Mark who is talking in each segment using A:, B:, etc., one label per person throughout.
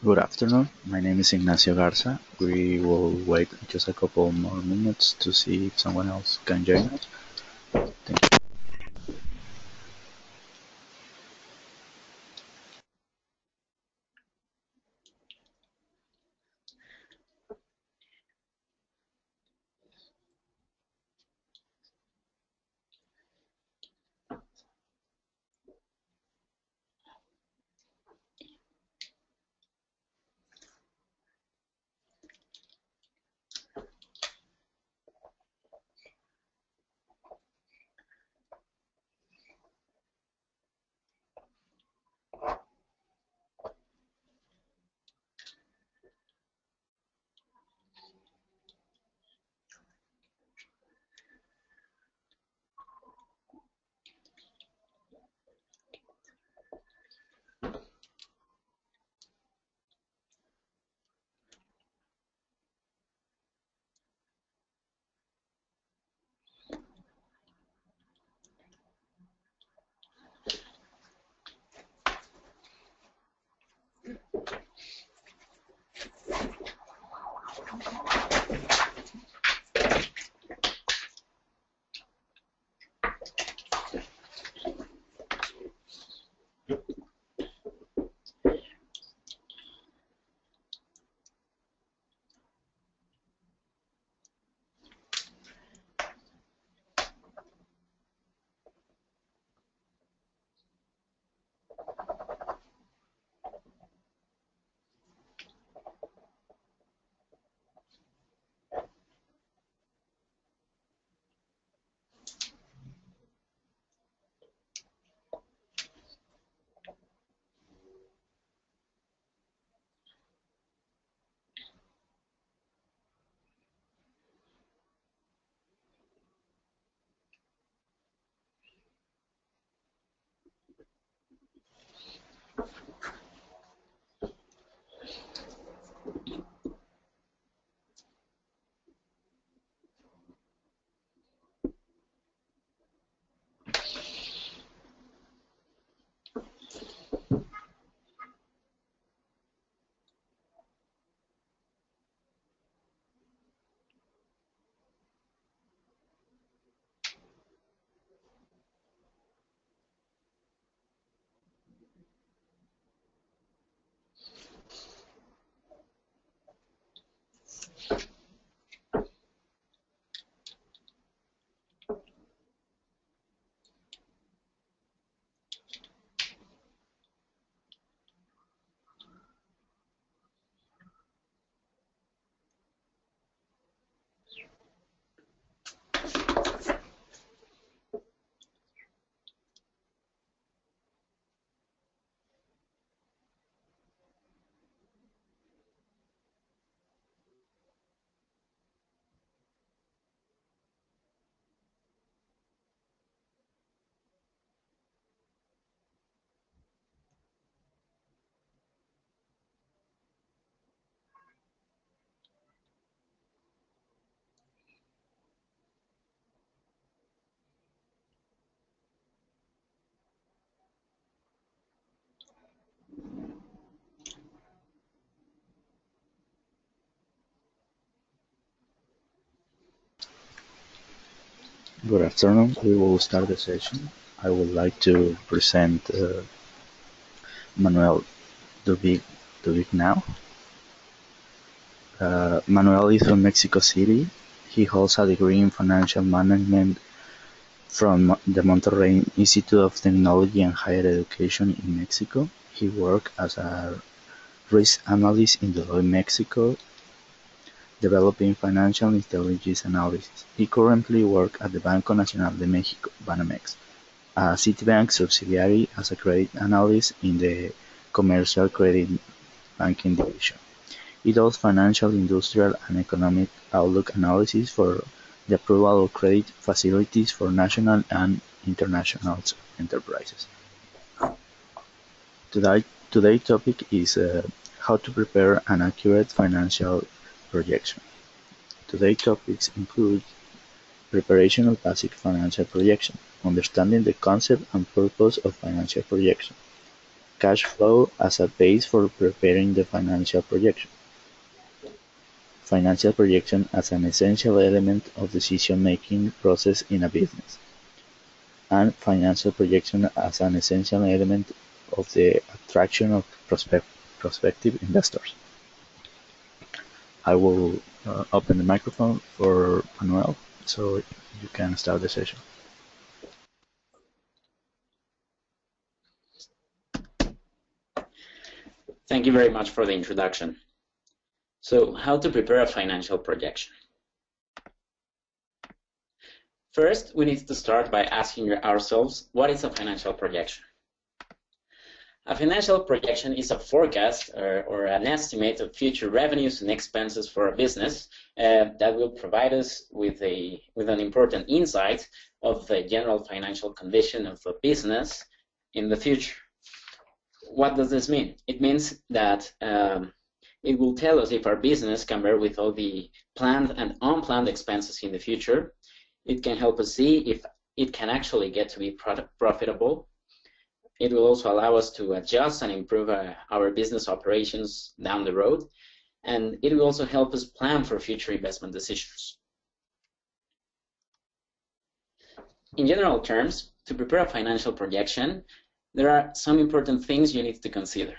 A: Good afternoon. My name is Ignacio Garza. We will wait just a couple more minutes to see if someone else can join us. Thank you. Good afternoon. We will start the session. I would like to present Manuel Dubic now. Manuel is from Mexico City. He holds a degree in financial management from the Monterrey Institute of Technology and Higher Education in Mexico. He worked as a risk analyst in Deloitte, Mexico, developing financial intelligence analysis. He currently works at the Banco Nacional de Mexico (Banamex), a Citibank subsidiary, as a credit analyst in the commercial credit banking division. He does financial, industrial, and economic outlook analysis for the approval of credit facilities for national and international enterprises. Today's topic is how to prepare an accurate financial projection. Today's topics include preparation of basic financial projection, understanding the concept and purpose of financial projection, cash flow as a base for preparing the financial projection. Financial projection as an essential element of decision-making process in a business, and financial projection as an essential element of the attraction of prospective investors. I will open the microphone for Manuel, so you can start the session.
B: Thank you very much for the introduction. So, how to prepare a financial projection? First, we need to start by asking ourselves, what is a financial projection? A financial projection is a forecast or an estimate of future revenues and expenses for a business that will provide us with an important insight of the general financial condition of a business in the future. What does this mean? It means that it will tell us if our business can bear with all the planned and unplanned expenses in the future. It can help us see if it can actually get to be profitable. It will also allow us to adjust and improve our business operations down the road. And it will also help us plan for future investment decisions. In general terms, to prepare a financial projection, there are some important things you need to consider.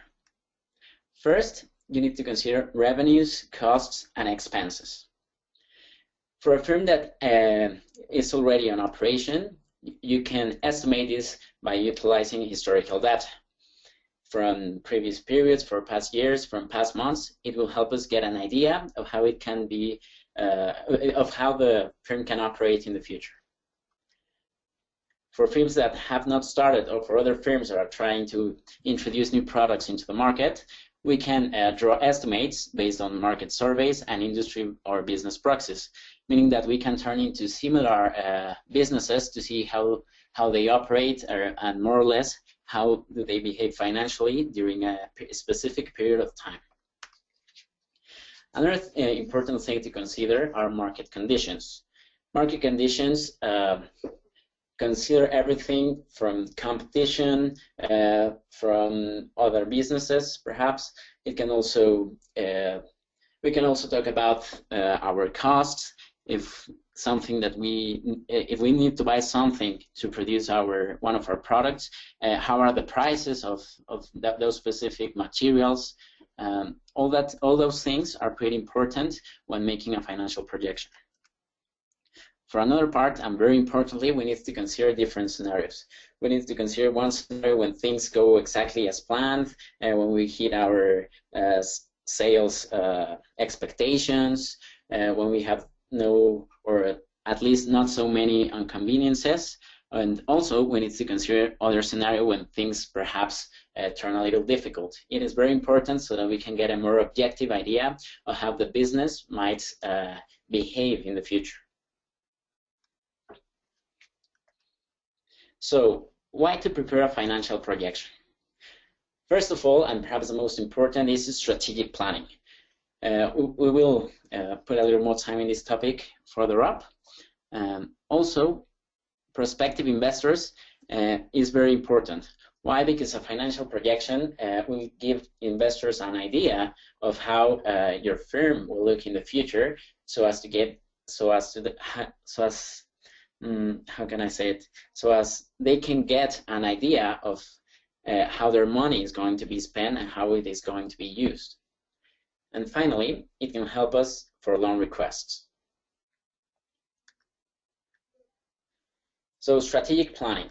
B: First, you need to consider revenues, costs, and expenses. For a firm that is already on operation, you can estimate this by utilizing historical data from previous periods, for past years, from past months. It will help us get an idea of how it can be, of how the firm can operate in the future. For firms that have not started, or for other firms that are trying to introduce new products into the market, we can draw estimates based on market surveys and industry or business proxies, meaning that we can turn into similar businesses to see how they operate and more or less how do they behave financially during a specific period of time. Another important thing to consider are market conditions. Market conditions consider everything from competition, from other businesses, perhaps. It can also we can also talk about our costs. If we need to buy something to produce one of our products, how are the prices of those specific materials? All those things are pretty important when making a financial projection. For another part, and very importantly, we need to consider different scenarios. We need to consider one scenario when things go exactly as planned, and when we hit our sales expectations, when we have no, or at least not so many inconveniences, and also we need to consider other scenario when things perhaps turn a little difficult. It is very important so that we can get a more objective idea of how the business might behave in the future. So, why to prepare a financial projection? First of all, and perhaps the most important, is strategic planning. We will put a little more time in this topic further up. Also, prospective investors is very important. Why? Because a financial projection will give investors an idea of how your firm will look in the future, how can I say it? So as they can get an idea of how their money is going to be spent and how it is going to be used. And finally, it can help us for loan requests. So strategic planning.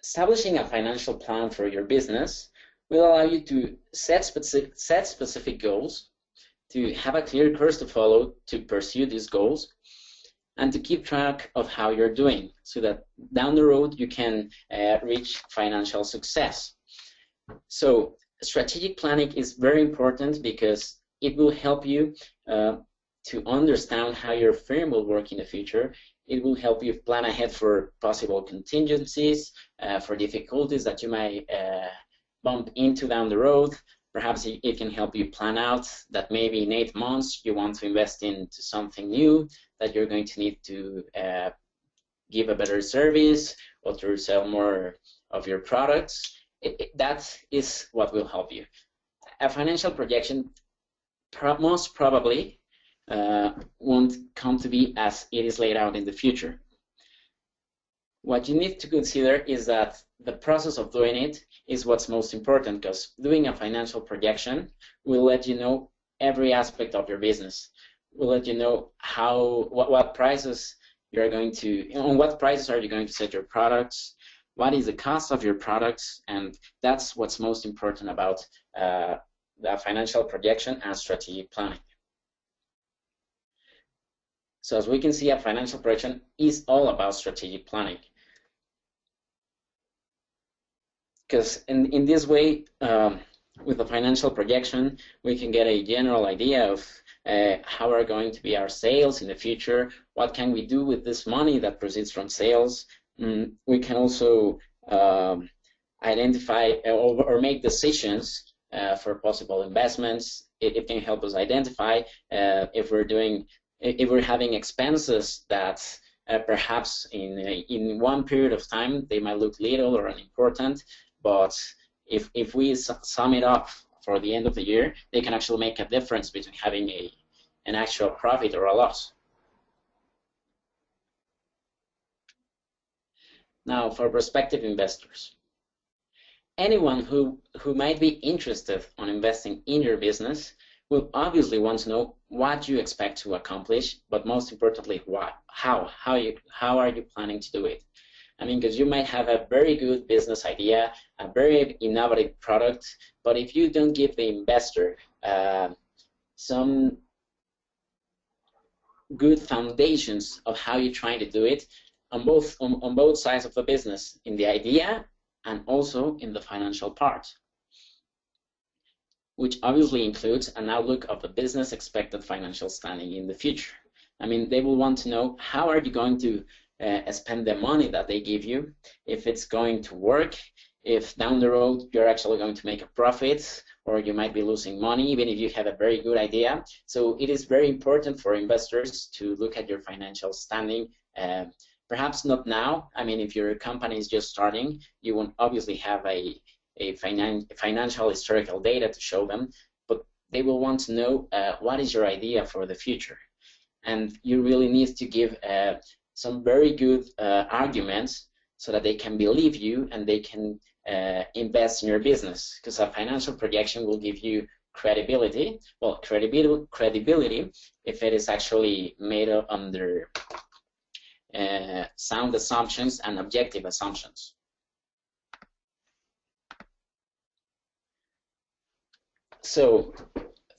B: Establishing a financial plan for your business will allow you to set specific goals, to have a clear course to follow to pursue these goals, and to keep track of how you're doing so that down the road you can reach financial success. So strategic planning is very important because it will help you to understand how your firm will work in the future. It will help you plan ahead for possible contingencies, for difficulties that you might bump into down the road. Perhaps it can help you plan out that maybe in 8 months you want to invest into something new, that you're going to need to give a better service or to sell more of your products. that is what will help you. A financial projection most probably won't come to be as it is laid out in the future. What you need to consider is that the process of doing it is what's most important, because doing a financial projection will let you know every aspect of your business. Will let you know what prices you're going to, on what prices are you going to set your products, what is the cost of your products, and that's what's most important about the financial projection and strategic planning. So as we can see, a financial projection is all about strategic planning. Because in this way, with the financial projection, we can get a general idea of how are going to be our sales in the future, what can we do with this money that proceeds from sales. We can also identify or make decisions for possible investments. It can help us identify if we're having expenses that perhaps in one period of time they might look little or unimportant, but if we sum it up for the end of the year, they can actually make a difference between having an actual profit or a loss. Now, for prospective investors, anyone who might be interested in investing in your business will obviously want to know what you expect to accomplish, but most importantly, why, how are you planning to do it? I mean, because you might have a very good business idea, a very innovative product, but if you don't give the investor some good foundations of how you're trying to do it on both sides of the business, in the idea and also in the financial part, which obviously includes an outlook of the business expected financial standing in the future. I mean, they will want to know how are you going to spend the money that they give you, if it's going to work, if down the road you're actually going to make a profit, or you might be losing money even if you have a very good idea. So it is very important for investors to look at your financial standing. Perhaps not now. I mean, if your company is just starting, you won't obviously have a financial historical data to show them, but they will want to know what is your idea for the future. And you really need to give some very good arguments so that they can believe you and they can invest in your business, because a financial projection will give you credibility. Well, credibility if it is actually made up under sound assumptions and objective assumptions. So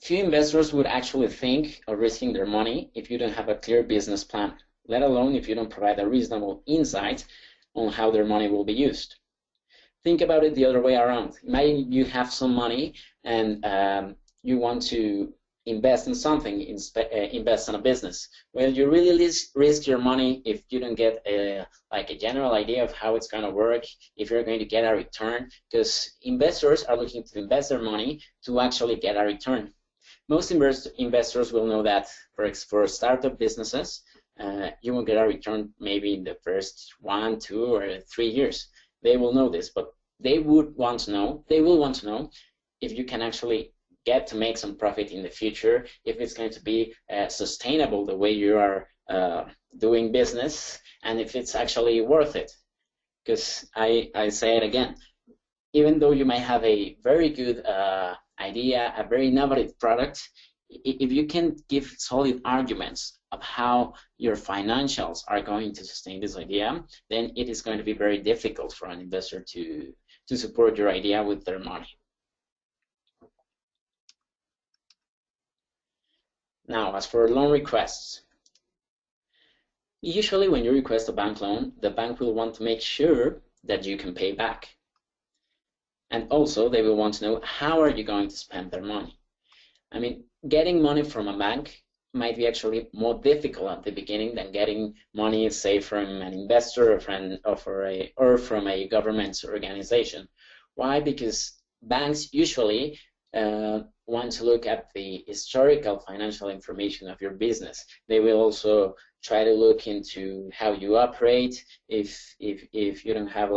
B: few investors would actually think of risking their money if you don't have a clear business plan, let alone if you don't provide a reasonable insight on how their money will be used. Think about it the other way around. Imagine you have some money and you want to invest in something, invest in a business. Well, you really risk your money if you don't get a general idea of how it's going to work, if you're going to get a return, because investors are looking to invest their money to actually get a return. Most investors will know that for startup businesses, you will get a return maybe in the first 1, 2, or 3 years. They will know this, but they will want to know if you can actually get to make some profit in the future, if it's going to be sustainable the way you are doing business, and if it's actually worth it. Because I say it again, even though you might have a very good idea, a very innovative product, if you can give solid arguments of how your financials are going to sustain this idea, then it is going to be very difficult for an investor to support your idea with their money. Now, as for loan requests, usually when you request a bank loan, the bank will want to make sure that you can pay back. And also, they will want to know how are you going to spend their money. I mean, getting money from a bank might be actually more difficult at the beginning than getting money, say, from an investor or from a government organization. Why? Because banks usually want to look at the historical financial information of your business. They will also try to look into how you operate. If you don't have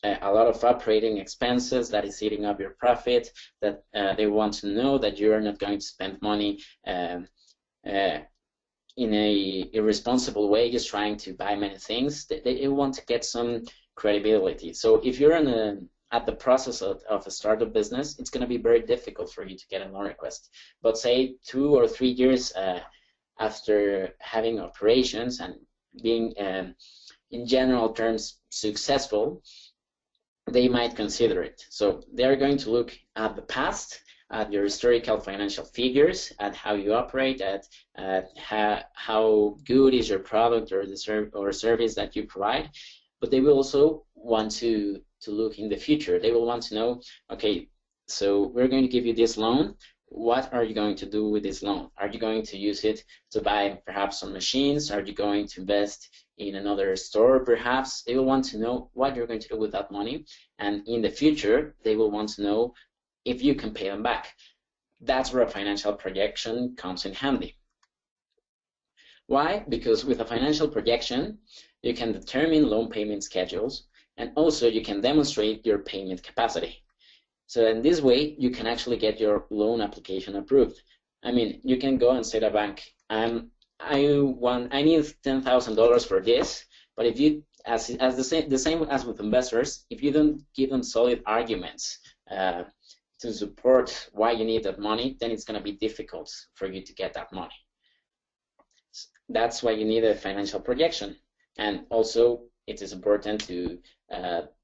B: a lot of operating expenses that is eating up your profit, that they want to know that you are not going to spend money in a irresponsible way, just trying to buy many things. They want to get some credibility. So if you're at the process of a startup business, it's going to be very difficult for you to get a loan request. But say 2 or 3 years after having operations and being, in general terms, successful, they might consider it. So they're going to look at the past, at your historical financial figures, at how you operate, at how good is your product or the service that you provide. But they will also want to look in the future. They will want to know, okay, so we're going to give you this loan. What are you going to do with this loan? Are you going to use it to buy perhaps some machines? Are you going to invest in another store perhaps? They will want to know what you're going to do with that money. And in the future, they will want to know if you can pay them back. That's where a financial projection comes in handy. Why? Because with a financial projection, you can determine loan payment schedules, and also you can demonstrate your payment capacity. So in this way, you can actually get your loan application approved. I mean, you can go and say to a bank, I need $10,000 for this, but if you, as the same as with investors, if you don't give them solid arguments to support why you need that money, then it's going to be difficult for you to get that money. That's why you need a financial projection. And also, it is important to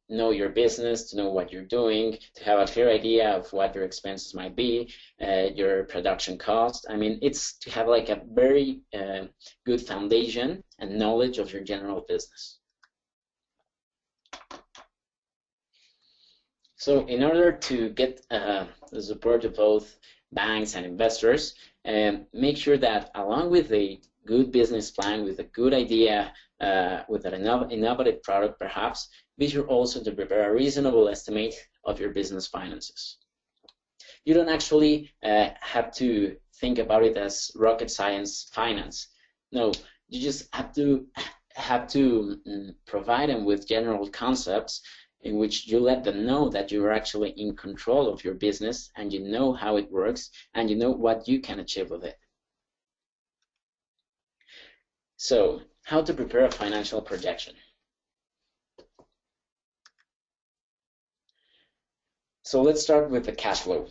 B: know your business, to know what you're doing, to have a clear idea of what your expenses might be, your production cost. I mean, it's to have like a very good foundation and knowledge of your general business. So in order to get the support of both banks and investors, make sure that along with a good business plan, with a good idea, with an innovative product perhaps, be sure also to prepare a reasonable estimate of your business finances. You don't actually have to think about it as rocket science finance. No, you just have to provide them with general concepts in which you let them know that you are actually in control of your business and you know how it works and you know what you can achieve with it. So, how to prepare a financial projection? So let's start with the cash flow.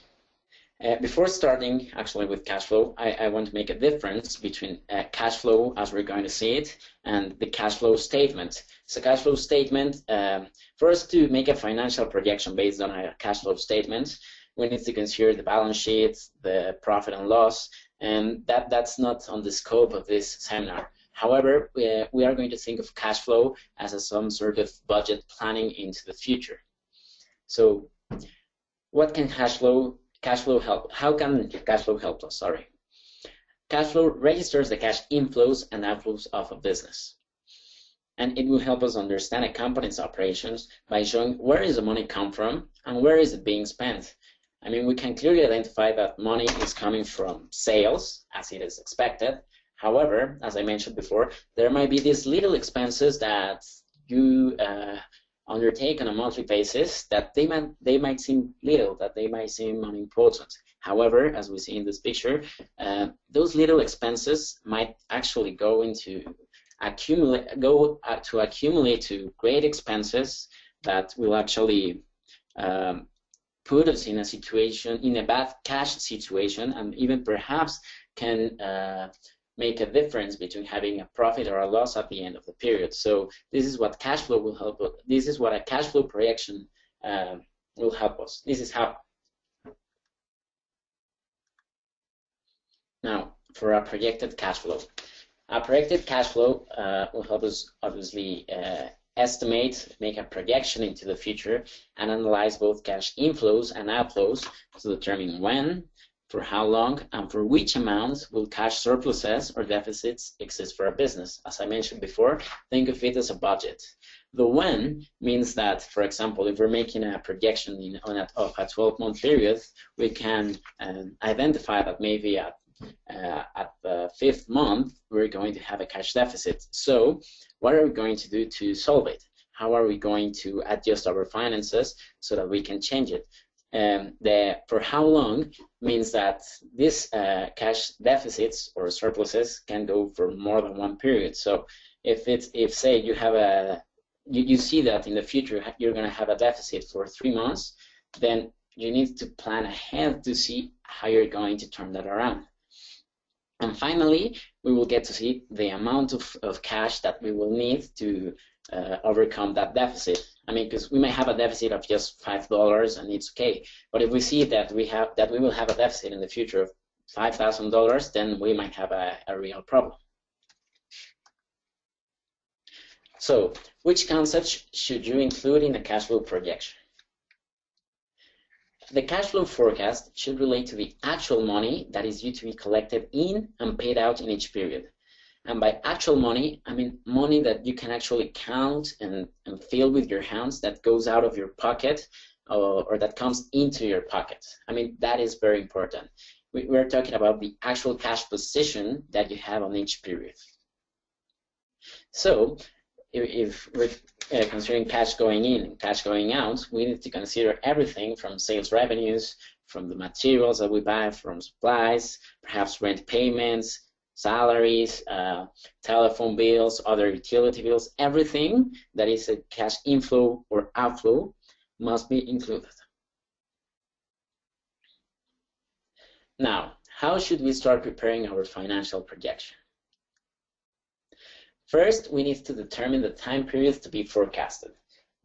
B: Before starting actually with cash flow, I want to make a difference between cash flow as we're going to see it and the cash flow statement. So cash flow statement, for us to make a financial projection based on a cash flow statement, we need to consider the balance sheet, the profit and loss, and that's not on the scope of this seminar. However, we are going to think of cash flow as some sort of budget planning into the future. So what can cash flow help? How can cash flow help us? Sorry. Cash flow registers the cash inflows and outflows of a business. And it will help us understand a company's operations by showing where is the money come from and where is it being spent. I mean, we can clearly identify that money is coming from sales, as it is expected. However, as I mentioned before, there might be these little expenses that you undertake on a monthly basis that they might seem little, that they might seem unimportant. However, as we see in this picture, those little expenses might actually go into accumulate to great expenses that will actually put us in a situation, in a bad cash situation, and even perhaps can make a difference between having a profit or a loss at the end of the period. So this is what cash flow will help us. This is what a cash flow projection will help us. This is how. Now, for a projected cash flow. A projected cash flow will help us obviously estimate, make a projection into the future, and analyze both cash inflows and outflows to determine when, for how long, and for which amounts will cash surpluses or deficits exist for a business. As I mentioned before, think of it as a budget. The when means that, for example, if we're making a projection of a 12-month period, we can identify that maybe at the 5th month, we're going to have a cash deficit. So what are we going to do to solve it? how are we going to adjust our finances so that we can change it. The for how long means that this cash deficits or surpluses can go for more than one period. So if say you have you see that in the future you're going to have a deficit for 3 months, then you need to plan ahead to see how you're going to turn that around. And finally, we will get to see the amount of cash that we will need to overcome that deficit. I mean, because we may have a deficit of just $5 and it's okay. But if we see that we will have a deficit in the future of $5,000, then we might have a real problem. So, which concepts should you include in the cash flow projection? The cash flow forecast should relate to the actual money that is due to be collected in and paid out in each period. And by actual money, I mean money that you can actually count and feel with your hands, that goes out of your pocket or that comes into your pocket. I mean, that is very important. We're talking about the actual cash position that you have on each period. So, if we're considering cash going in and cash going out, we need to consider everything from sales revenues, from the materials that we buy, from supplies, perhaps rent payments, salaries, telephone bills, other utility bills. Everything that is a cash inflow or outflow must be included. Now, how should we start preparing our financial projection? First, we need to determine the time periods to be forecasted.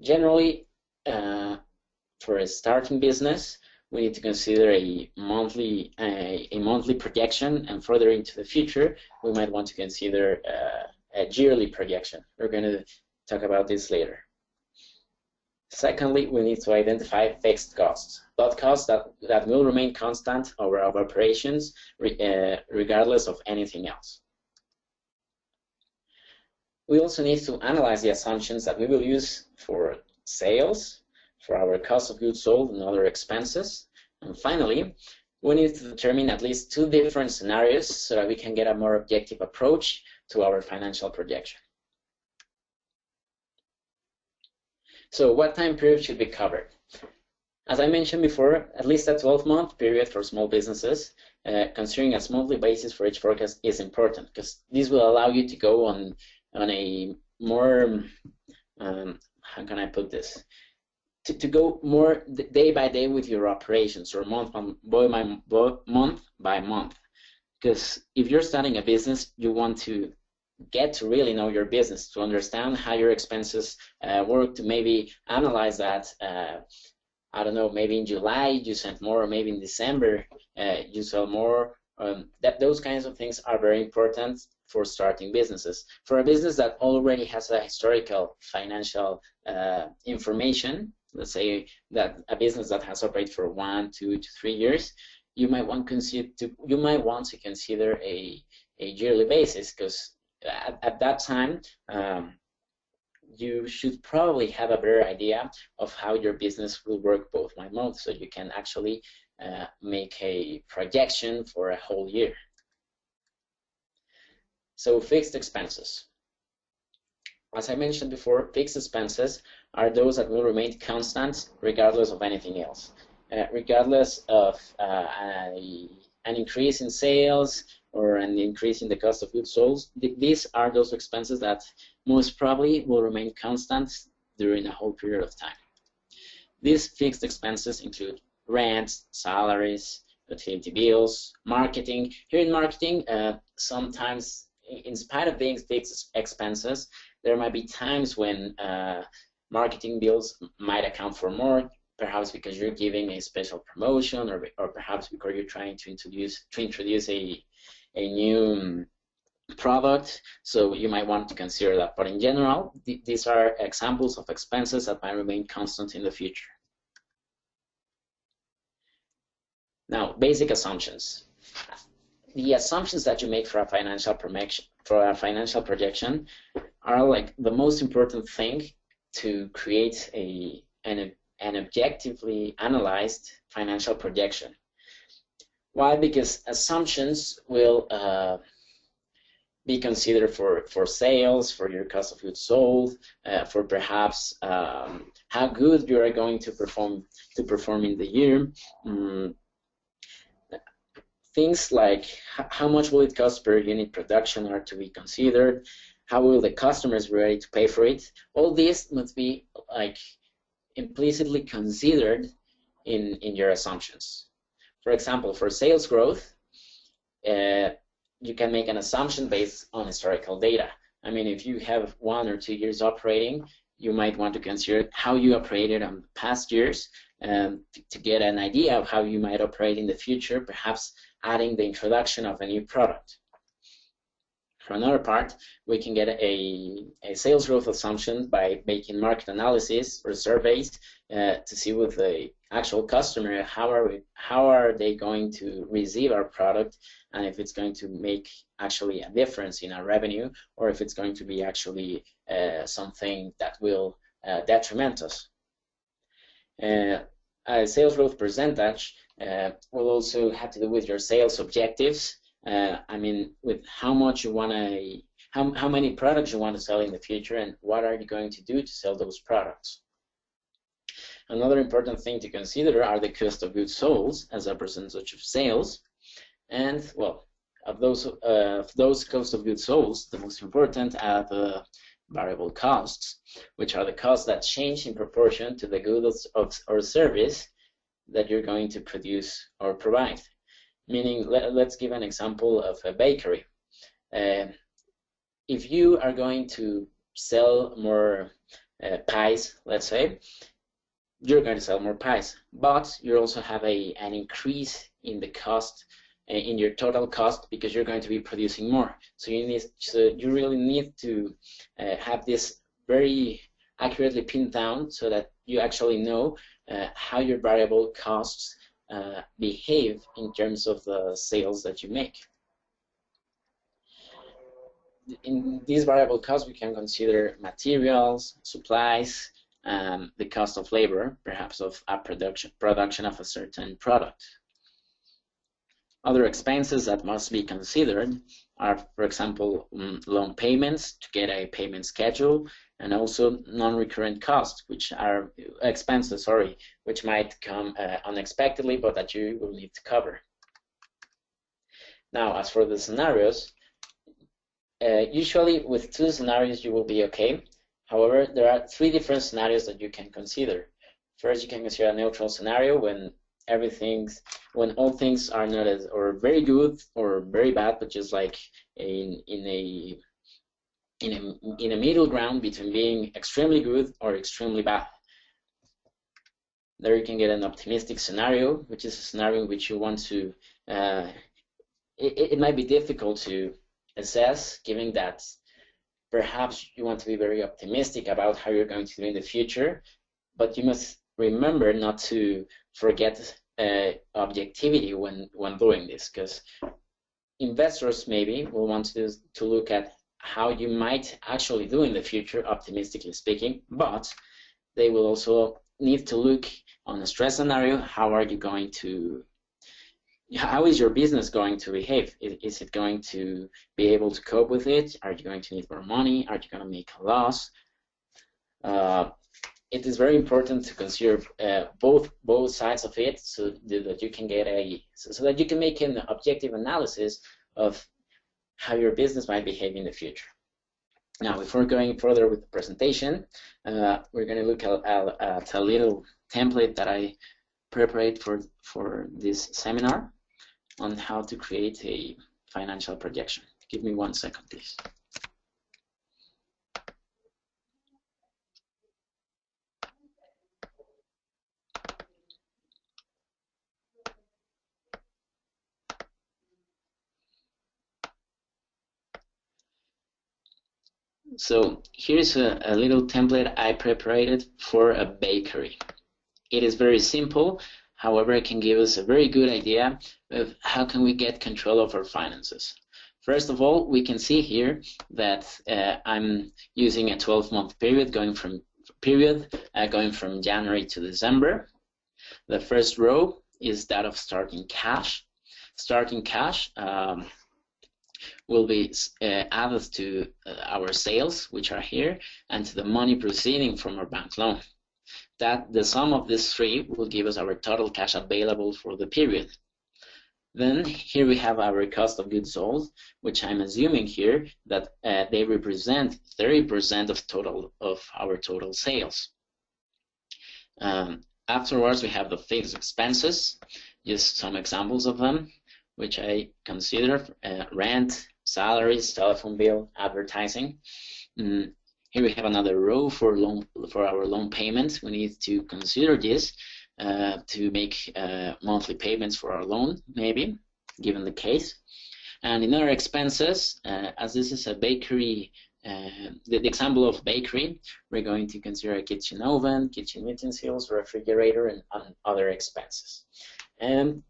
B: Generally, for a starting business, we need to consider a monthly projection, and further into the future, we might want to consider a yearly projection. We're going to talk about this later. Secondly, we need to identify fixed costs, but costs that will remain constant over our operations regardless of anything else. We also need to analyze the assumptions that we will use for sales, for our cost of goods sold and other expenses. And finally, we need to determine at least 2 different scenarios so that we can get a more objective approach to our financial projection. So what time period should be covered? As I mentioned before, at least a 12-month period for small businesses. Considering a monthly basis for each forecast is important, because this will allow you to go on a more, how can I put this, to go more day by day with your operations, or month by month. Because if you're starting a business, you want to get to really know your business, to understand how your expenses work, to maybe analyze that. I don't know, maybe in July you sent more, or maybe in December you sell more. Those kinds of things are very important for starting businesses. For a business that already has a historical financial information, let's say that a business that has operated for 1, 2 to 3 years, you might want to consider a yearly basis, because at that time you should probably have a better idea of how your business will work both by month, so you can actually make a projection for a whole year. So fixed expenses. As I mentioned before, fixed expenses are those that will remain constant regardless of anything else. Regardless of an increase in sales or an increase in the cost of goods sold, these are those expenses that most probably will remain constant during a whole period of time. These fixed expenses include rent, salaries, utility bills, marketing. Here in marketing, sometimes, in spite of being fixed expenses, there might be times when marketing bills might account for more, perhaps because you're giving a special promotion, or perhaps because you're trying to introduce a new product. So you might want to consider that. But in general, these are examples of expenses that might remain constant in the future. Now, basic assumptions. The assumptions that you make for a financial projection are like the most important thing to create an objectively analyzed financial projection. Why? Because assumptions will be considered for sales, for your cost of goods sold, for perhaps how good you are going to perform in the year. Things like how much will it cost per unit production are to be considered. How will the customers be ready to pay for it? All this must be like implicitly considered in your assumptions. For example, for sales growth, you can make an assumption based on historical data. I mean, if you have 1 or 2 years operating, you might want to consider how you operated on past years to get an idea of how you might operate in the future, perhaps adding the introduction of a new product. For another part, we can get a sales growth assumption by making market analysis or surveys to see with the actual customer how are they going to receive our product, and if it's going to make actually a difference in our revenue, or if it's going to be actually something that will detriment us. A sales growth percentage will also have to do with your sales objectives. I mean, with how much you want to, how many products you want to sell in the future, and what are you going to do to sell those products. Another important thing to consider are the cost of goods sold as a percentage of sales. And well, of those cost of goods sold, the most important are the variable costs, which are the costs that change in proportion to the goods or service that you're going to produce or provide. Meaning, let's give an example of a bakery. If you are going to sell more pies, let's say, you're going to sell more pies, but you also have an increase in the cost, in your total cost, because you're going to be producing more. So you really need to have this very accurately pinned down so that you actually know how your variable costs behave in terms of the sales that you make. In these variable costs, we can consider materials, supplies, the cost of labor, perhaps of a production of a certain product. Other expenses that must be considered are, for example, loan payments to get a payment schedule, and also non-recurrent costs, which are expenses, which might come unexpectedly, but that you will need to cover. Now, as for the scenarios, usually with 2 scenarios you will be okay. However, there are 3 different scenarios that you can consider. First, you can consider a neutral scenario when all things are not as or very good or very bad, but just like in a middle ground between being extremely good or extremely bad. There you can get an optimistic scenario, which is a scenario in which you want to. It might be difficult to assess, given that perhaps you want to be very optimistic about how you're going to do in the future, but you must remember not to forget objectivity when doing this, because investors maybe will want to look at how you might actually do in the future, optimistically speaking, but they will also need to look on a stress scenario. How is your business going to behave? Is it going to be able to cope with it? Are you going to need more money? Are you going to make a loss? It is very important to consider both sides of it, so that you can make an objective analysis of how your business might behave in the future. Now, before going further with the presentation, we're going to look at a little template that I prepared for this seminar on how to create a financial projection. Give me 1 second, please. So here's a little template I prepared for a bakery. It is very simple. However, it can give us a very good idea of how can we get control of our finances. First of all, we can see here that I'm using a 12-month period going from January to December. The first row is that of starting cash. Starting cash will be added to our sales, which are here, and to the money proceeding from our bank loan. That the sum of these three will give us our total cash available for the period. Then here we have our cost of goods sold, which I'm assuming here that they represent 30% of our total sales. Afterwards, we have the fixed expenses, just some examples of them, which I consider rent, salaries, telephone bill, advertising. Here we have another row for our loan payments. We need to consider this to make monthly payments for our loan, maybe, given the case. And in other expenses, as this is a bakery, the example of bakery, we're going to consider a kitchen oven, kitchen utensils, refrigerator, and other expenses. And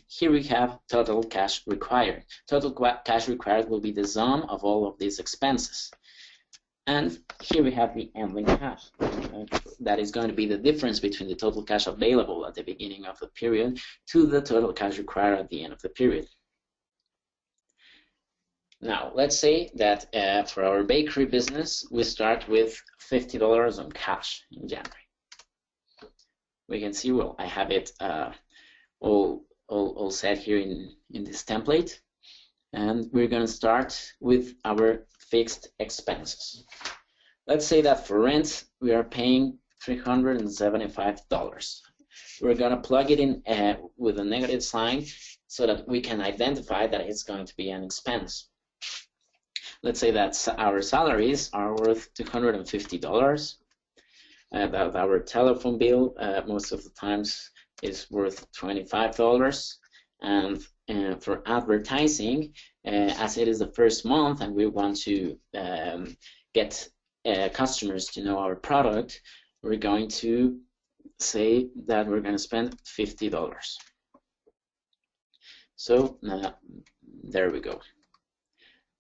B: here we have total cash required. Total cash required will be the sum of all of these expenses. And here we have the ending cash. That is going to be the difference between the total cash available at the beginning of the period to the total cash required at the end of the period. Now, let's say that for our bakery business, we start with $50 on cash in January. We can see, well, I have it all set here in this template. And we're going to start with our fixed expenses. Let's say that for rent, we are paying $375. We're going to plug it in with a negative sign so that we can identify that it's going to be an expense. Let's say that our salaries are worth $250. That our telephone bill most of the times is worth $25. And for advertising, as it is the first month and we want to get customers to know our product, we're going to say that we're going to spend $50. So there we go.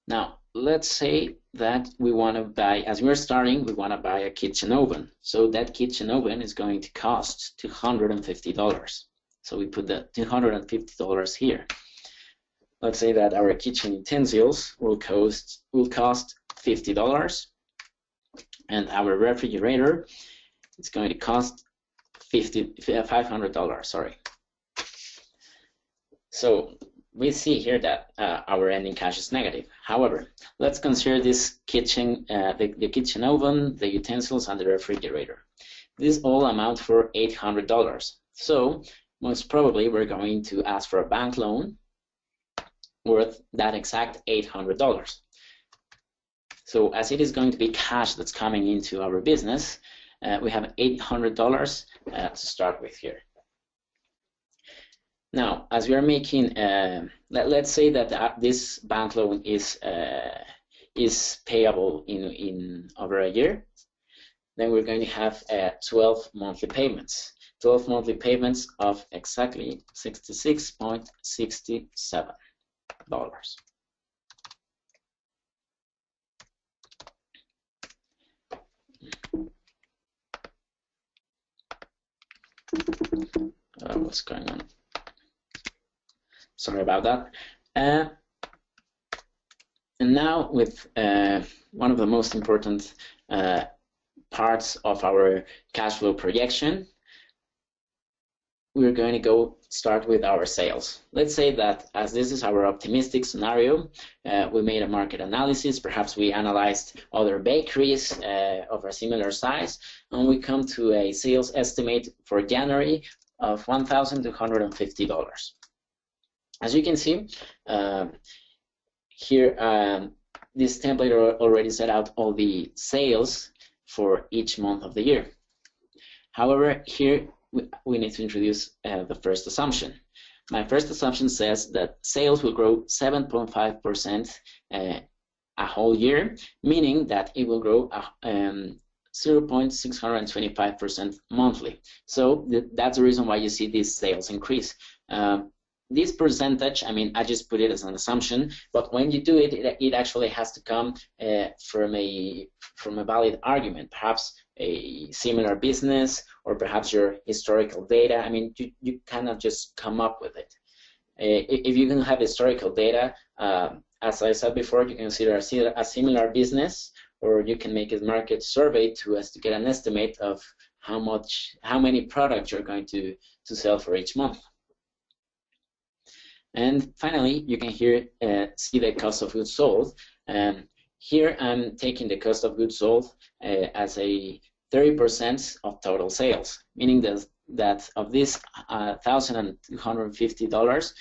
B: Now, let's say that we want to buy, as we're starting, we want to buy a kitchen oven. So that kitchen oven is going to cost $250. So we put the $250 here. Let's say that our kitchen utensils will cost $50, and our refrigerator is going to cost $500. Sorry. So we see here that our ending cash is negative. However, let's consider this kitchen, the kitchen oven, the utensils, and the refrigerator. These all amount for $800. So most probably we're going to ask for a bank loan worth that exact $800. So as it is going to be cash that's coming into our business, we have $800 to start with here. Now, as we are making, let's say that this bank loan is payable in over a year, then we're going to have 12 monthly payments. 12 monthly payments of exactly $66.67. What's going on? Sorry about that. And now with one of the most important parts of our cash flow projection, we're going to start with our sales. Let's say that as this is our optimistic scenario, we made a market analysis, perhaps we analyzed other bakeries of a similar size, and we come to a sales estimate for January of $1,250. As you can see, here this template already set out all the sales for each month of the year. However, here we need to introduce the first assumption. My first assumption says that sales will grow 7.5% a whole year, meaning that it will grow 0.625% monthly. So that's the reason why you see these sales increase. This percentage, I mean, I just put it as an assumption, but when you do it, it actually has to come from a valid argument, perhaps a similar business, or perhaps your historical data. I mean, you cannot just come up with it. if you can have historical data, as I said before, you can consider a similar business, or you can make a market survey to get an estimate of how many products you're going to sell for each month. And finally, you can here see the cost of goods sold. Here I'm taking the cost of goods sold as a 30% of total sales, meaning that of this $1,250,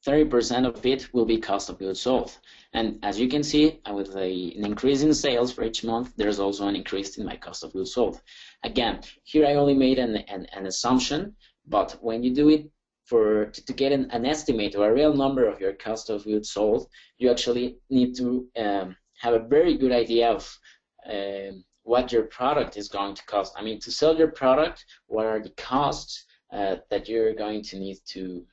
B: 30% of it will be cost of goods sold. And as you can see, with an increase in sales for each month, there's also an increase in my cost of goods sold. Again, here I only made an assumption, but when you do it to get an estimate or a real number of your cost of goods sold, you actually need to have a very good idea of what your product is going to cost. I mean, to sell your product, what are the costs that you're going to need to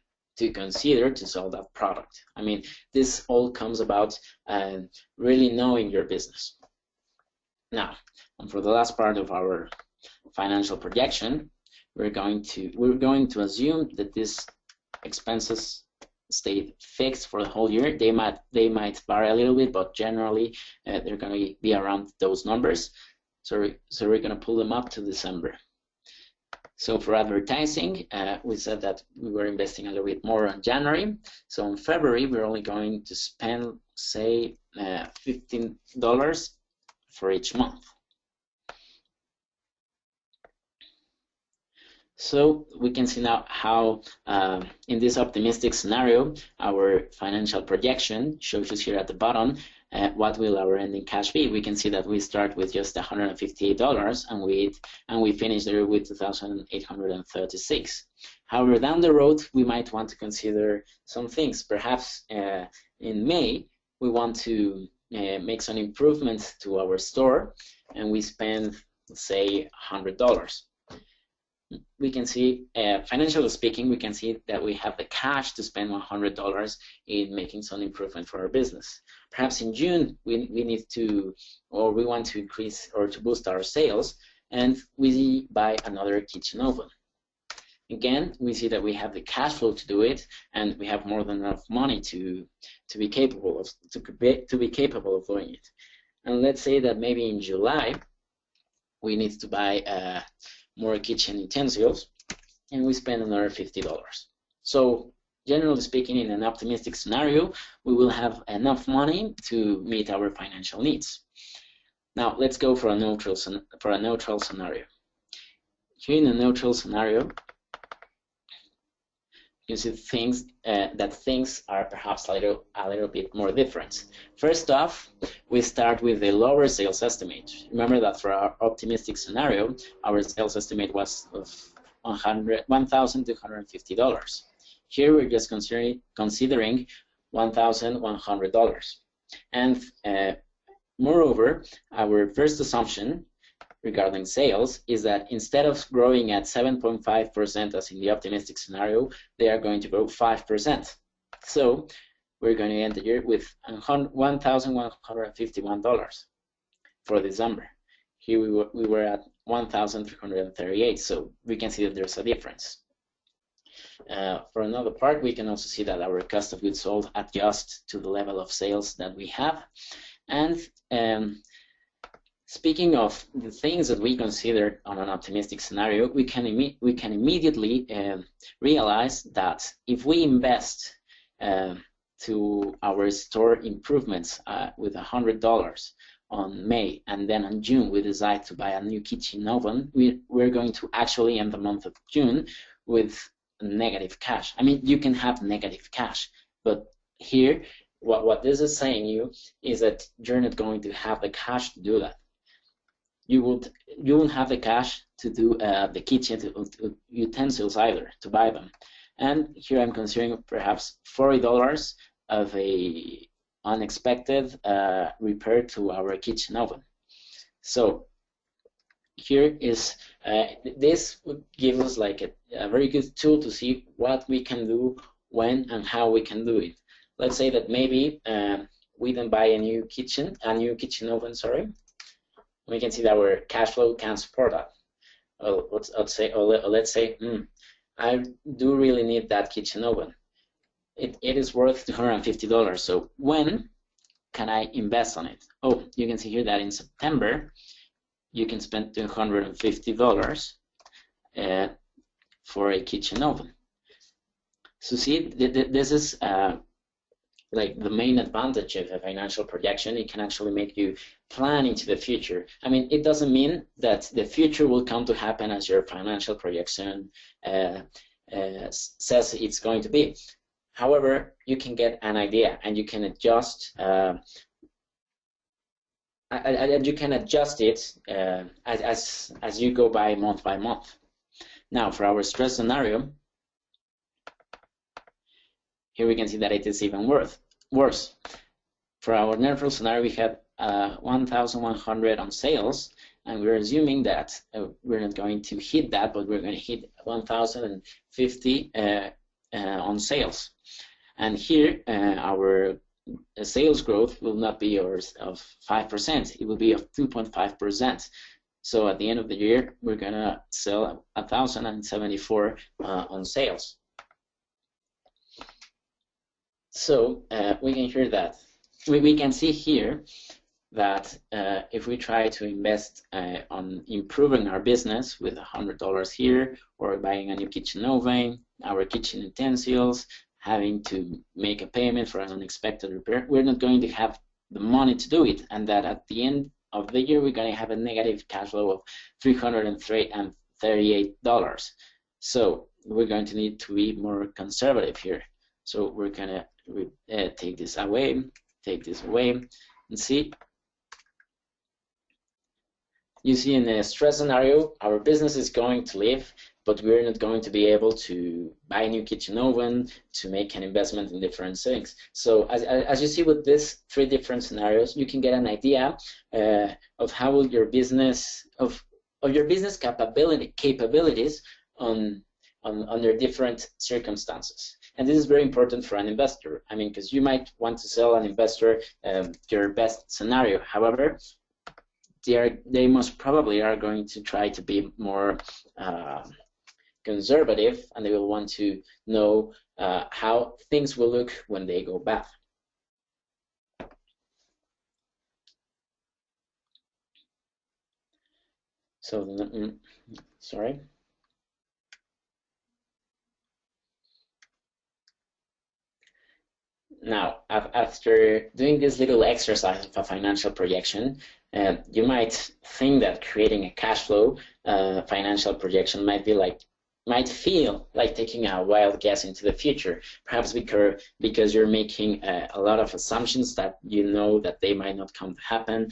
B: consider to sell that product. I mean, this all comes about really knowing your business. Now, and for the last part of our financial projection, we're going to assume that these expenses stay fixed for the whole year. They might vary a little bit, but generally they're going to be around those numbers. So we're going to pull them up to December. So for advertising, we said that we were investing a little bit more in January. So in February, we're only going to spend, say, $15 for each month. So we can see now how, in this optimistic scenario, our financial projection shows us here at the bottom what will our ending cash be. We can see that we start with just $158 and we finish there with $2,836. However, down the road, we might want to consider some things. Perhaps in May, we want to make some improvements to our store, and we spend, say, $100. We can see, financially speaking, we can see that we have the cash to spend $100 in making some improvement for our business. Perhaps in June, we need to, or we want to increase or to boost our sales, and we buy another kitchen oven. Again, we see that we have the cash flow to do it, and we have more than enough money to be capable of doing it. And let's say that maybe in July, we need to buy more kitchen utensils, and we spend another $50. So generally speaking, in an optimistic scenario, we will have enough money to meet our financial needs. Now let's go for a neutral scenario. Here in a neutral scenario, you see things are perhaps a little bit more different. First off, we start with a lower sales estimate. Remember that for our optimistic scenario, our sales estimate was of $1,250. Here we're just considering $1,100. And moreover, our first assumption regarding sales is that instead of growing at 7.5% as in the optimistic scenario, they are going to grow 5%. So we're going to end the year with $1,151 for December. Here we were at $1,338, so we can see that there's a difference. For another part, we can also see that our cost of goods sold adjusts to the level of sales that we have. And speaking of the things that we consider on an optimistic scenario, we can immediately realize that if we invest to our store improvements with $100 on May, and then in June we decide to buy a new kitchen oven, we're going to actually end the month of June with negative cash. I mean, you can have negative cash, but here what this is saying you is that you're not going to have the cash to do that. You won't have the cash to do the kitchen utensils either, to buy them. And here I'm considering perhaps $40 of a unexpected repair to our kitchen oven. So here is, this would give us like a very good tool to see what we can do, when and how we can do it. Let's say that maybe we don't buy a new kitchen oven, sorry. We can see that our cash flow can support that. Let's say I do really need that kitchen oven. It is worth $250. So when can I invest on it? Oh, you can see here that in September, you can spend $250 for a kitchen oven. So see, this is like the main advantage of a financial projection. It can actually make you plan into the future. I mean, it doesn't mean that the future will come to happen as your financial projection says it's going to be. However, you can get an idea, and you can adjust. And you can adjust it as you go by month. Now, for our stress scenario, here we can see that it is even worse. For our neutral scenario, we had 1,100 on sales, and we're assuming that we're not going to hit that, but we're going to hit 1,050 on sales. And here, our sales growth will not be of 5%. It will be of 2.5%. So at the end of the year, we're going to sell 1,074 on sales. So we can hear that. We can see here that if we try to invest on improving our business with $100 here, or buying a new kitchen oven, our kitchen utensils, having to make a payment for an unexpected repair, we're not going to have the money to do it, and that at the end of the year, we're going to have a negative cash flow of $338. So we're going to need to be more conservative here. So we're going to take this away, and see. You see, in a stress scenario, our business is going to live, but we're not going to be able to buy a new kitchen oven, to make an investment in different things. So as you see with these three different scenarios, you can get an idea of how will your business, of your business capabilities on their different circumstances. And this is very important for an investor. I mean, because you might want to sell an investor your best scenario. However, they most probably are going to try to be more conservative, and they will want to know how things will look when they go bad. So, sorry. Now, after doing this little exercise of a financial projection, you might think that creating a cash flow financial projection might feel like taking a wild guess into the future, perhaps because you're making a lot of assumptions that you know that they might not come to happen,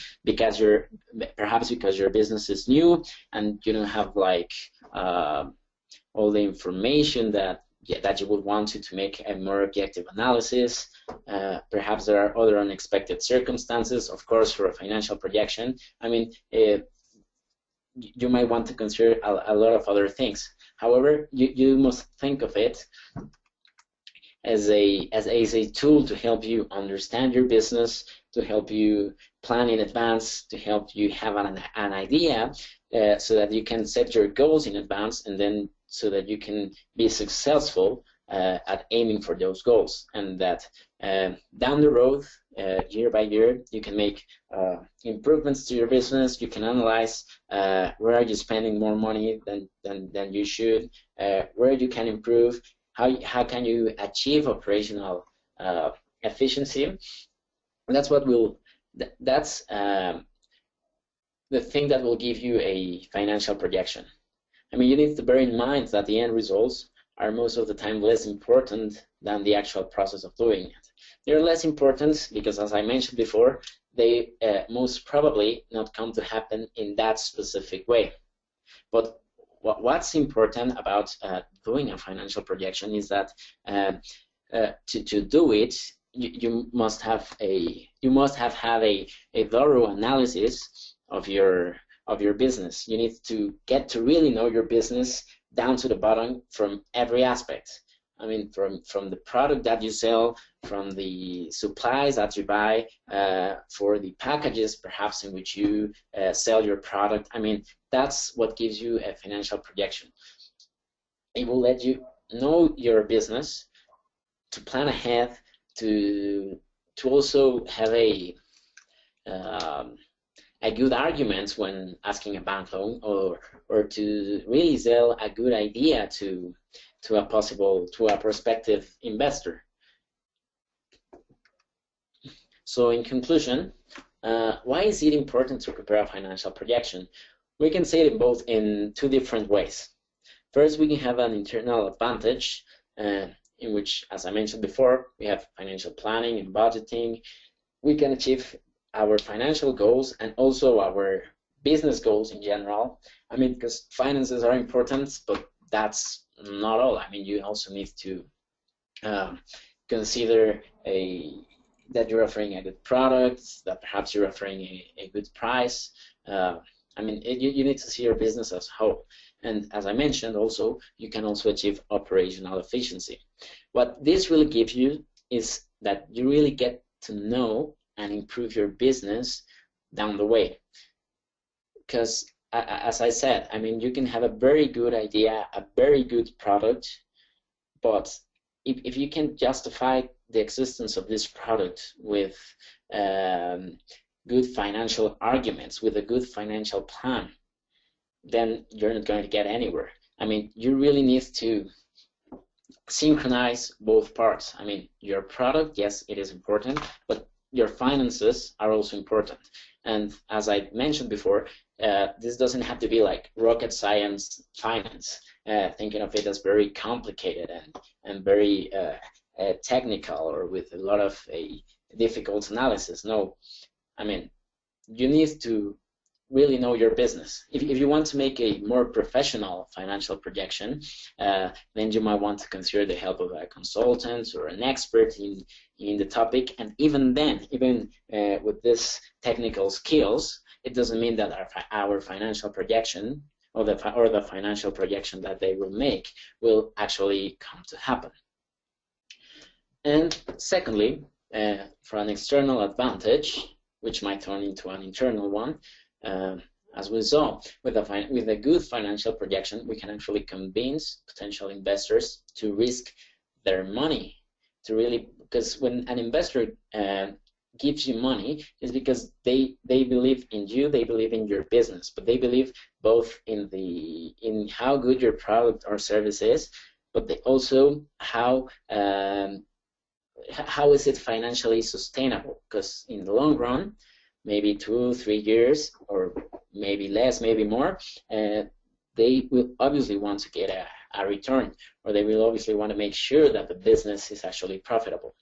B: perhaps because your business is new and you don't have like all the information that you would want to make a more objective analysis. Perhaps there are other unexpected circumstances. Of course, for a financial projection, I mean, you might want to consider a lot of other things. However, you must think of it as a tool to help you understand your business, to help you plan in advance, to help you have an idea, so that you can set your goals in advance, and then so that you can be successful at aiming for those goals, and that down the road, year by year, you can make improvements to your business. You can analyze where are you spending more money than you should, where you can improve, how can you achieve operational efficiency. And that's what that's the thing that will give you a financial projection. I mean, you need to bear in mind that the end results are most of the time less important than the actual process of doing it. They're less important because, as I mentioned before, they most probably not come to happen in that specific way. But what's important about doing a financial projection is that to do it, you must have had a thorough analysis of your business. You need to get to really know your business down to the bottom from every aspect. I mean, from the product that you sell, from the supplies that you buy, for the packages perhaps in which you sell your product. I mean, that's what gives you a financial projection. it will let you know your business, to plan ahead, to also have a good argument when asking a bank loan, or to really sell a good idea to a prospective investor. So in conclusion, why is it important to prepare a financial projection? We can say it both in two different ways. First, we can have an internal advantage in which, as I mentioned before, we have financial planning and budgeting. We can achieve our financial goals and also our business goals in general. I mean, because finances are important, but that's not all. I mean, you also need to consider that you're offering a good product, that perhaps you're offering a good price. I mean, you need to see your business as a whole. And as I mentioned, also, you can also achieve operational efficiency. What this really gives you is that you really get to know and improve your business down the way. Because, as I said, I mean, you can have a very good idea, a very good product, but if you can justify the existence of this product with good financial arguments, with a good financial plan, then you're not going to get anywhere. I mean, you really need to synchronize both parts. I mean, your product, yes, it is important, but your finances are also important. And as I mentioned before, this doesn't have to be like rocket science finance, thinking of it as very complicated and very technical or with a lot of difficult analysis. No, I mean, you need to really know your business. If you want to make a more professional financial projection, then you might want to consider the help of a consultant or an expert in the topic. And even then, even with this technical skills, it doesn't mean that our financial projection or the financial projection that they will make will actually come to happen. And secondly, for an external advantage, which might turn into an internal one, as we saw, with a good financial projection, we can actually convince potential investors to risk their money, because when an investor gives you money, it's because they believe in you, they believe in your business, but they believe both in how good your product or service is, but they also how is it financially sustainable, because in the long run, maybe 2-3 years, or maybe less, maybe more, they will obviously want to get a return, or they will obviously want to make sure that the business is actually profitable.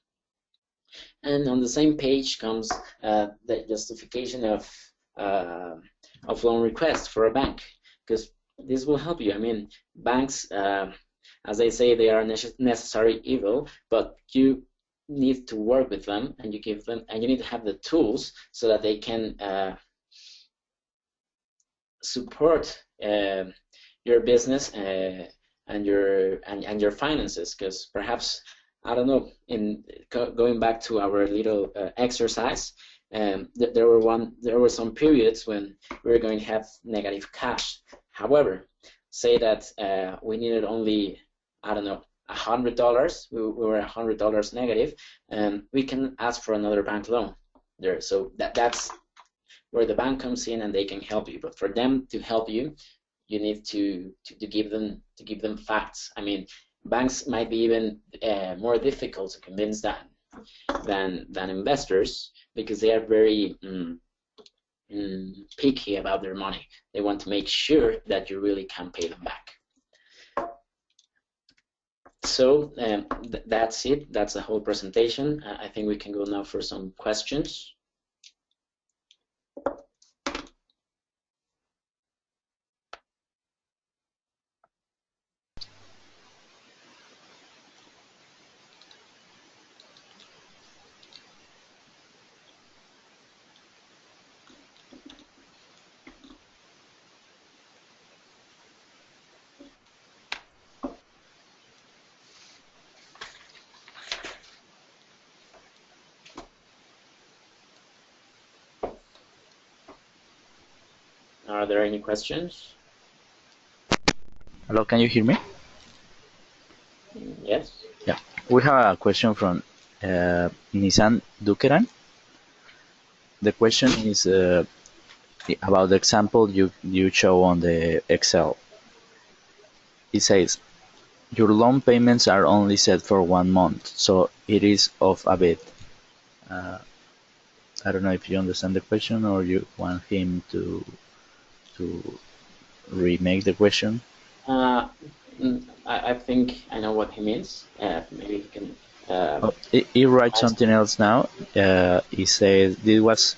B: And on the same page comes the justification of loan request for a bank, because this will help you. I mean, banks, as they say, they are necessary evil, but you need to work with them, and you need to have the tools so that they can support your business and your finances. Because perhaps, I don't know, in going back to our little exercise, there were some periods when we were going to have negative cash. However, say that we needed only, I don't know, $100, we were $100 negative, and we can ask for another bank loan there. So that's where the bank comes in, and they can help you. But for them to help you, you need to give them facts. I mean, banks might be even more difficult to convince than investors, because they are very picky about their money. They want to make sure that you really can pay them back. So that's it. That's the whole presentation. I think we can go now for some questions. Are there any questions?
A: Hello, can you hear me?
B: Yes.
A: Yeah, we have a question from Nissan Dukeran. The question is about the example you show on the Excel. It says your loan payments are only set for 1 month, so it is off a bit. Uh, I don't know if you understand the question or you want him to remake the question.
B: Uh, I think I know what he means. Maybe he can.
A: Oh, he writes
B: Ask.
A: something else now. He says this was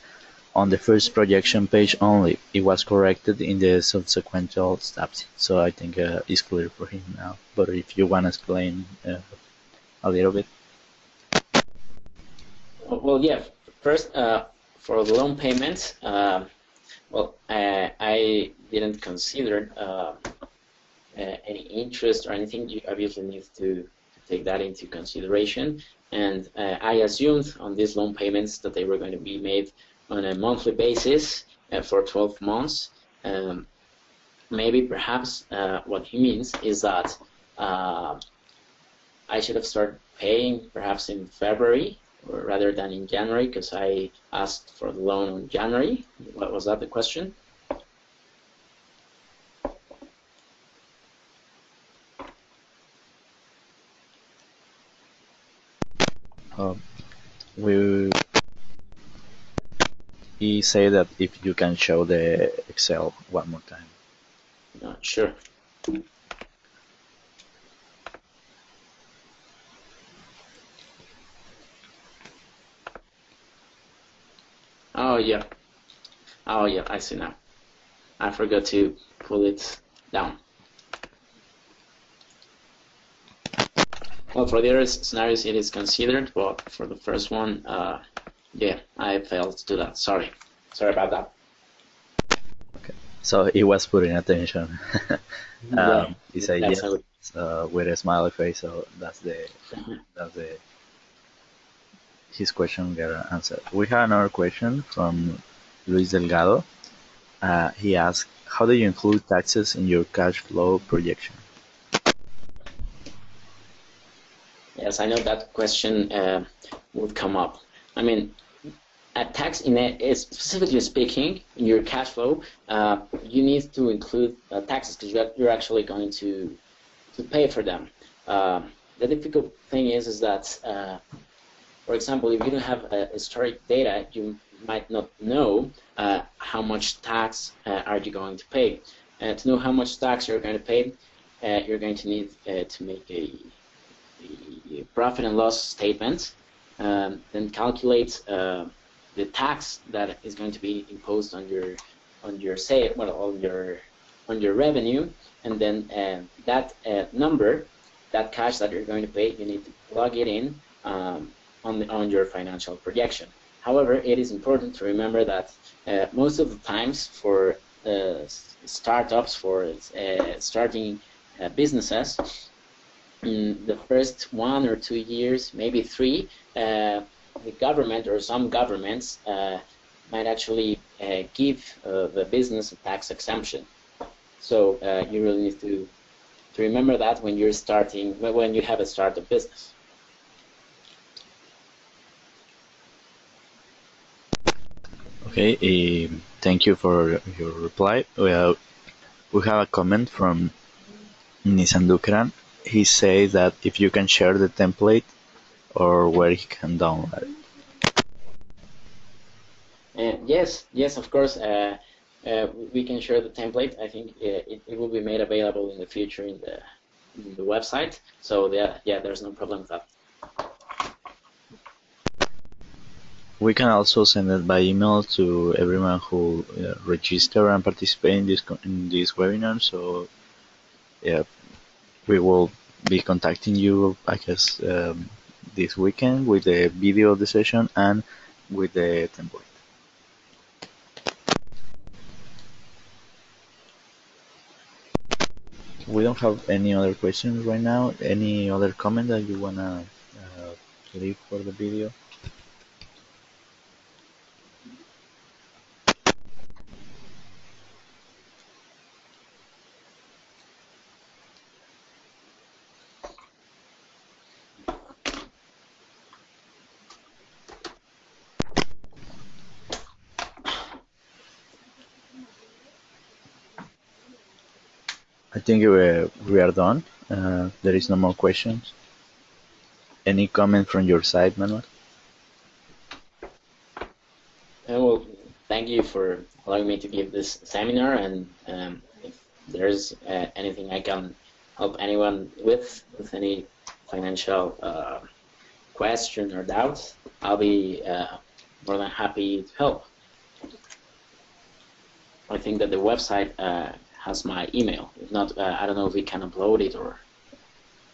A: on the first projection page only. It was corrected in the subsequent steps. So I think it's clear for him now. But if you want to explain a little bit.
B: Well, yeah. First, for the loan payments, well, I didn't consider any interest or anything. You obviously need to take that into consideration. And I assumed on these loan payments that they were going to be made on a monthly basis for 12 months. Maybe perhaps what he means is that I should have started paying perhaps in February or rather than in January, because I asked for the loan in January. What was that the question?
A: We He say that if you can show the Excel one more time.
B: Sure. Oh yeah. Oh yeah, I see now. I forgot to pull it down. Well, for the other scenarios it is considered, but for the first one, yeah, I failed to do that. Sorry about that.
A: Okay. So he was putting attention.
B: Yeah,
A: He said
B: that's
A: yes with a smiley face. So that's the his question got answered. We have another question from Luis Delgado. He asked, "How do you include taxes in your cash flow projection?"
B: Yes, I know that question would come up. I mean, a tax specifically speaking, in your cash flow, you need to include taxes because you're actually going to pay for them. The difficult thing is that, for example, if you don't have historic data, you might not know how much tax are you going to pay. To know how much tax you're going to pay, you're going to need to make a profit and loss statement, then calculate the tax that is going to be imposed on your sale, on your revenue, and then that number, that cash that you're going to pay, you need to plug it in on your financial projection. However, it is important to remember that most of the times for startups, for starting businesses, in the first 1 or 2 years, maybe 3, the government or some governments might actually give the business a tax exemption. So you really need to remember that when you're starting, when you have a startup business.
A: Okay, thank you for your reply. We have a comment from Nissan Dukran. He says that if you can share the template or where he can download it.
B: Yes, of course. We can share the template. I think it will be made available in the future in the website. So yeah, there's no problem with that.
A: We can also send it by email to everyone who register and participate in this webinar. So yeah, we will be contacting you, I guess, this weekend with the video of the session and with the template. We don't have any other questions right now. Any other comment that you wanna leave for the video? I think we are done. There is no more questions. Any comment from your side, Manuel?
B: Well, thank you for allowing me to give this seminar, and if there's anything I can help anyone with any financial question or doubts, I'll be more than happy to help. I think that the website has my email. If not, I don't know if we can upload it or.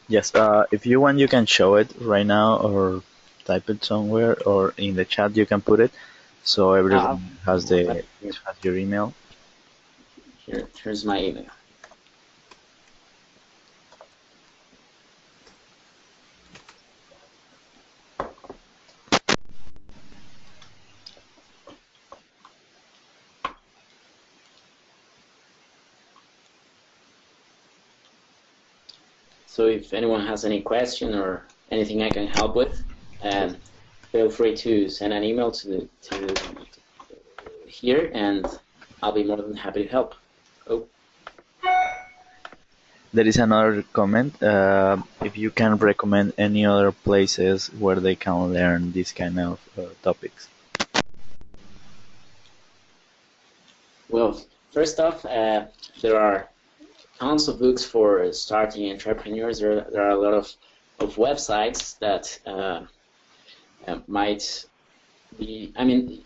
A: Yes, if you want, you can show it right now or type it somewhere, or in the chat you can put it so everyone has has your email.
B: Here's my email. So if anyone has any question or anything I can help with, feel free to send an email to here, and I'll be more than happy to help. Oh.
A: There is another comment. If you can recommend any other places where they can learn this kind of topics.
B: Well, first off, there are tons of books for starting entrepreneurs. There are a lot of websites that might be, I mean,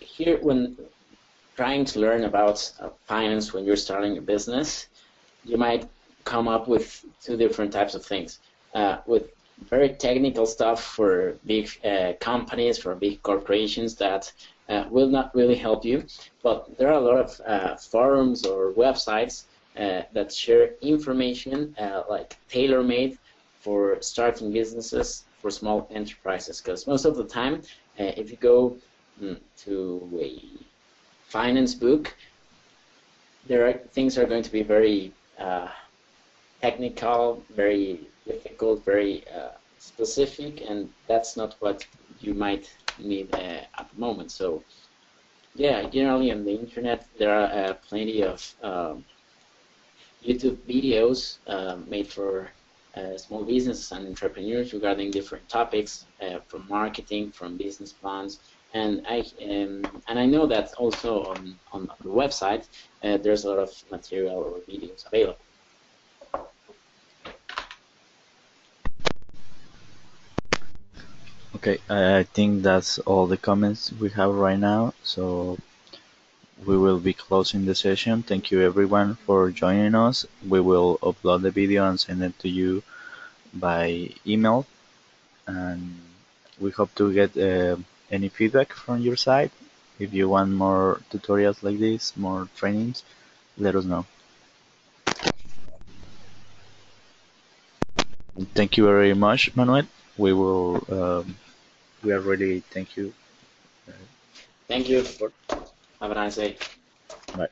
B: here when trying to learn about finance when you're starting a business, you might come up with two different types of things. With very technical stuff for big companies, for big corporations that will not really help you, but there are a lot of forums or websites that share information like tailor-made for starting businesses for small enterprises, because most of the time if you go to a finance book, things are going to be very technical, very difficult, very specific, and that's not what you might need at the moment. So yeah, generally on the internet there are plenty of YouTube videos made for small businesses and entrepreneurs regarding different topics from marketing, from business plans, and I know that also on the website there's a lot of material or videos available.
A: Okay, I think that's all the comments we have right now. So we will be closing the session. Thank you everyone for joining us. We will upload the video and send it to you by email. And we hope to get any feedback from your side. If you want more tutorials like this, more trainings, let us know. Thank you very much, Manuel. We will. We are really thank you.
B: Thank you. Have a nice day.
A: Bye.